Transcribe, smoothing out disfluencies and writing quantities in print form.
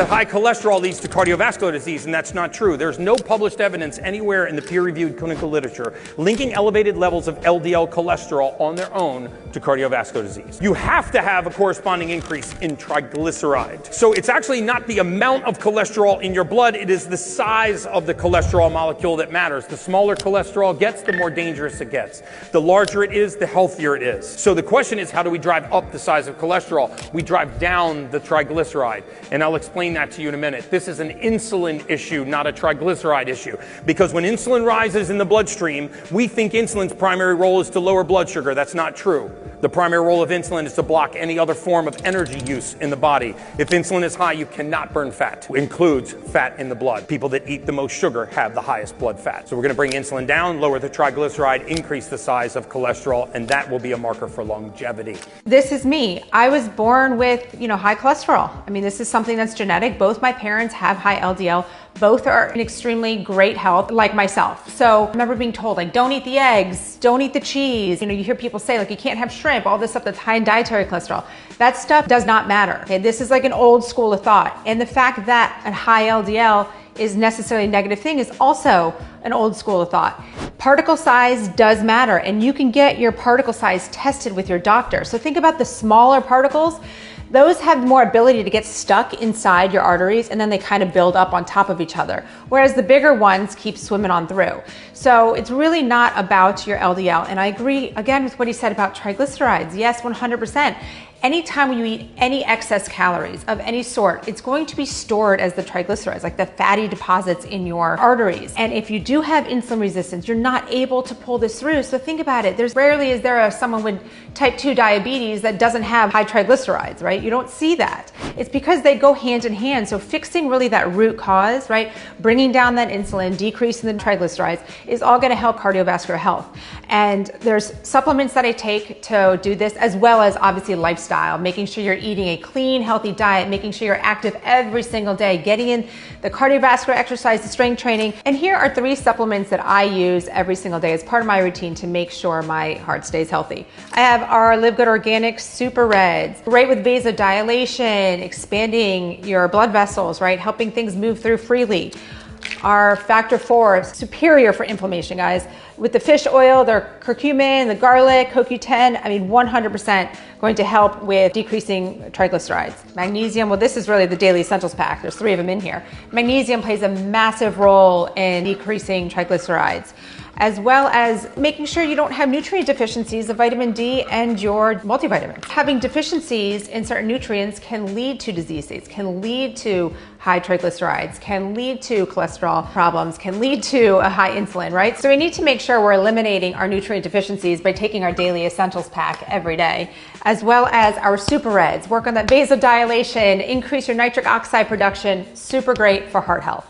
High cholesterol leads to cardiovascular disease, and that's not true. There's no published evidence anywhere in the peer-reviewed clinical literature linking elevated levels of LDL cholesterol on their own to cardiovascular disease. You have to have a corresponding increase in triglyceride. So it's actually not the amount of cholesterol in your blood, it is the size of the cholesterol molecule that matters. The smaller cholesterol gets, the more dangerous it gets. The larger it is, the healthier it is. So the question is, how do we drive up the size of cholesterol? We drive down the triglyceride, and I'll explain that to you in a minute. This is an insulin issue, not a triglyceride issue. Because when insulin rises in the bloodstream, we think insulin's primary role is to lower blood sugar. That's not true. The primary role of insulin is to block any other form of energy use in the body. If insulin is high, you cannot burn fat. It includes fat in the blood. People that eat the most sugar have the highest blood fat. So we're going to bring insulin down, lower the triglyceride, increase the size of cholesterol, and that will be a marker for longevity. This is me. I was born with, high cholesterol. I mean, this is something that's genetic. Both my parents have high LDL. Both are in extremely great health, like myself. So I remember being told, don't eat the eggs, don't eat the cheese. You hear people say, you can't have shrimp, all this stuff that's high in dietary cholesterol. That stuff does not matter. Okay? This is like an old school of thought. And the fact that a high LDL is necessarily a negative thing is also an old school of thought. Particle size does matter, and you can get your particle size tested with your doctor. So think about the smaller particles. Those have more ability to get stuck inside your arteries, and then they kind of build up on top of each other. Whereas the bigger ones keep swimming on through. So it's really not about your LDL. And I agree again with what he said about triglycerides. Yes, 100%. Anytime you eat any excess calories of any sort, it's going to be stored as the triglycerides, like the fatty deposits in your arteries. And if you do have insulin resistance, you're not able to pull this through. So think about it. There's rarely is there someone with type 2 diabetes that doesn't have high triglycerides, right? You don't see that. It's because they go hand in hand. So fixing really that root cause, right? Bringing down that insulin, decreasing the triglycerides is all going to help cardiovascular health. And there's supplements that I take to do this, as well as obviously lifestyle, making sure you're eating a clean, healthy diet, making sure you're active every single day, getting in the cardiovascular exercise, the strength training. And here are 3 supplements that I use every single day as part of my routine to make sure my heart stays healthy. I have our LiveGood Organic Super Reds, great with vasodilation, expanding your blood vessels, right? Helping things move through freely. Our Factor 4, superior for inflammation, guys. With the fish oil, the curcumin, the garlic, CoQ10, 100% going to help with decreasing triglycerides. Magnesium, well, this is really the daily essentials pack. There's 3 of them in here. Magnesium plays a massive role in decreasing triglycerides, as well as making sure you don't have nutrient deficiencies of vitamin D and your multivitamins. Having deficiencies in certain nutrients can lead to disease states, can lead to high triglycerides, can lead to cholesterol problems, can lead to a high insulin, right? So we need to make sure we're eliminating our nutrient deficiencies by taking our daily essentials pack every day, as well as our Super Reds. Work on that vasodilation, increase your nitric oxide production, super great for heart health.